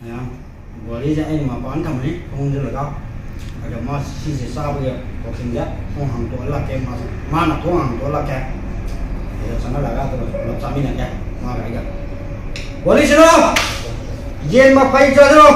thấy không? Vừa đi dạy mà bán thầm lý không như là góc ở trong mà xin sẽ sao bây giờ có kinh giác không hàng tuổi là cái mà là có hàng tuổi là cái thì sao nó là góc rồi lập sao mình là cái mà cái vừa đi xin đâu yên mà quay cho đâu